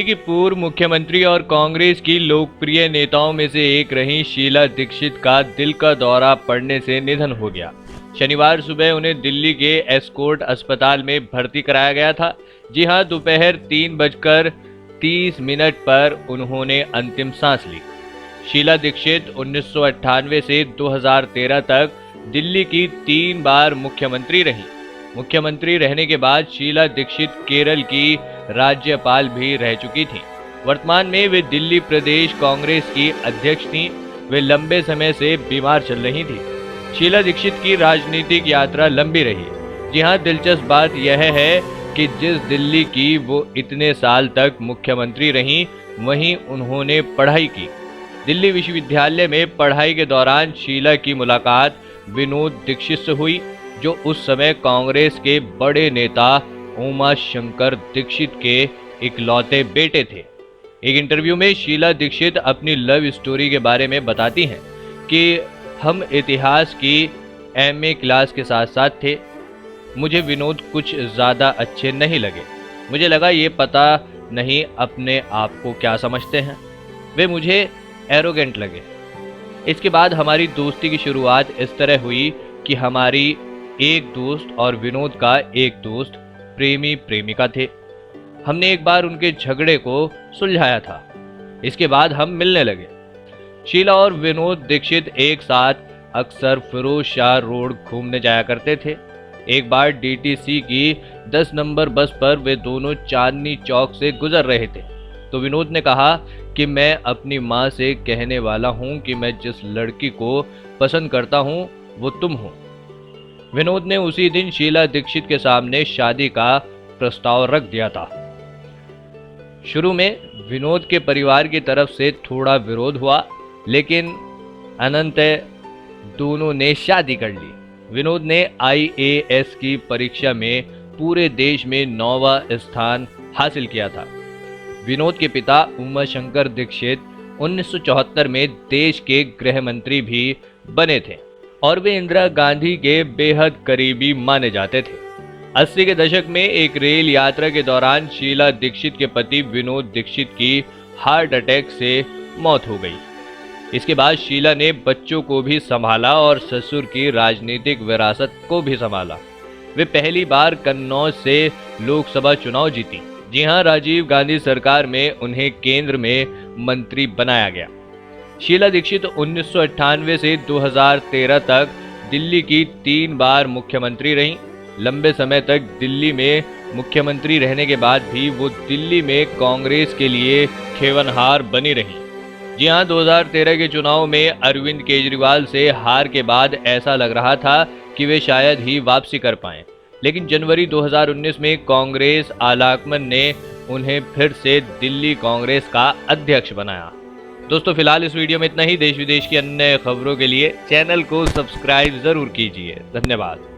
की पूर्व मुख्यमंत्री और कांग्रेस की लोकप्रिय नेताओं में से एक रही शीला दीक्षित का दिल का दौरा पड़ने से निधन हो गया। शनिवार सुबह उन्हें दिल्ली के एस्कॉर्ट अस्पताल में भर्ती कराया गया था। जी हां, दोपहर 3:30 पर उन्होंने अंतिम सांस ली। शीला दीक्षित 1998 से 2013 तक दिल्ली की 3 बार मुख्यमंत्री रहीं। मुख्यमंत्री रहने के बाद शीला दीक्षित केरल की राज्यपाल भी रह चुकी थीं। वर्तमान में वे दिल्ली प्रदेश कांग्रेस की अध्यक्ष थीं। वे लंबे समय से बीमार चल रही थीं। शीला दीक्षित की राजनीतिक यात्रा लंबी रही। जी हां, दिलचस्प बात यह है कि जिस दिल्ली की वो इतने साल तक मुख्यमंत्री रहीं, वहीं उन्होंने पढ़ाई की। दिल्ली विश्वविद्यालय में पढ़ाई के दौरान शीला की मुलाकात विनोद दीक्षित से हुई, जो उस समय कांग्रेस के बड़े नेता उमा शंकर दीक्षित के इकलौते बेटे थे। एक इंटरव्यू में शीला दीक्षित अपनी लव स्टोरी के बारे में बताती हैं कि हम इतिहास की एमए क्लास के साथ साथ थे। मुझे विनोद कुछ ज़्यादा अच्छे नहीं लगे। मुझे लगा ये पता नहीं अपने आप को क्या समझते हैं। वे मुझे एरोगेंट लगे। इसके बाद हमारी दोस्ती की शुरुआत इस तरह हुई कि हमारी एक दोस्त और विनोद का एक दोस्त प्रेमी प्रेमिका थे। हमने एक बार उनके झगड़े को सुलझाया था। इसके बाद हम मिलने लगे। शीला और विनोद दीक्षित एक साथ अक्सर फिरोज शाह रोड घूमने जाया करते थे। एक बार डीटीसी की 10 नंबर बस पर वे दोनों चांदनी चौक से गुजर रहे थे, तो विनोद ने कहा कि मैं अपनी माँ से कहने वाला हूँ कि मैं जिस लड़की को पसंद करता हूँ वो तुम हो। विनोद ने उसी दिन शीला दीक्षित के सामने शादी का प्रस्ताव रख दिया था। शुरू में विनोद के परिवार की तरफ से थोड़ा विरोध हुआ, लेकिन अनंततः दोनों ने शादी कर ली। विनोद ने IAS की परीक्षा में पूरे देश में 9वां स्थान हासिल किया था। विनोद के पिता उमा शंकर दीक्षित 1974 में देश के गृह मंत्री भी बने थे और वे इंदिरा गांधी के बेहद करीबी माने जाते थे। 80 के दशक में एक रेल यात्रा के दौरान शीला दीक्षित के पति विनोद दीक्षित की हार्ट अटैक से मौत हो गई। इसके बाद शीला ने बच्चों को भी संभाला और ससुर की राजनीतिक विरासत को भी संभाला। वे पहली बार कन्नौज से लोकसभा चुनाव जीती। जी हां, राजीव गांधी सरकार में उन्हें केंद्र में मंत्री बनाया गया। शीला दीक्षित 1998 से 2013 तक दिल्ली की 3 बार मुख्यमंत्री रहीं। लंबे समय तक दिल्ली में मुख्यमंत्री रहने के बाद भी वो दिल्ली में कांग्रेस के लिए खेवनहार बनी रहीं। जी हां, 2013 के चुनाव में अरविंद केजरीवाल से हार के बाद ऐसा लग रहा था कि वे शायद ही वापसी कर पाएं, लेकिन जनवरी 2019 में कांग्रेस आलाकमान ने उन्हें फिर से दिल्ली कांग्रेस का अध्यक्ष बनाया। दोस्तों, फिलहाल इस वीडियो में इतना ही। देश विदेश की अन्य खबरों के लिए चैनल को सब्सक्राइब जरूर कीजिए। धन्यवाद।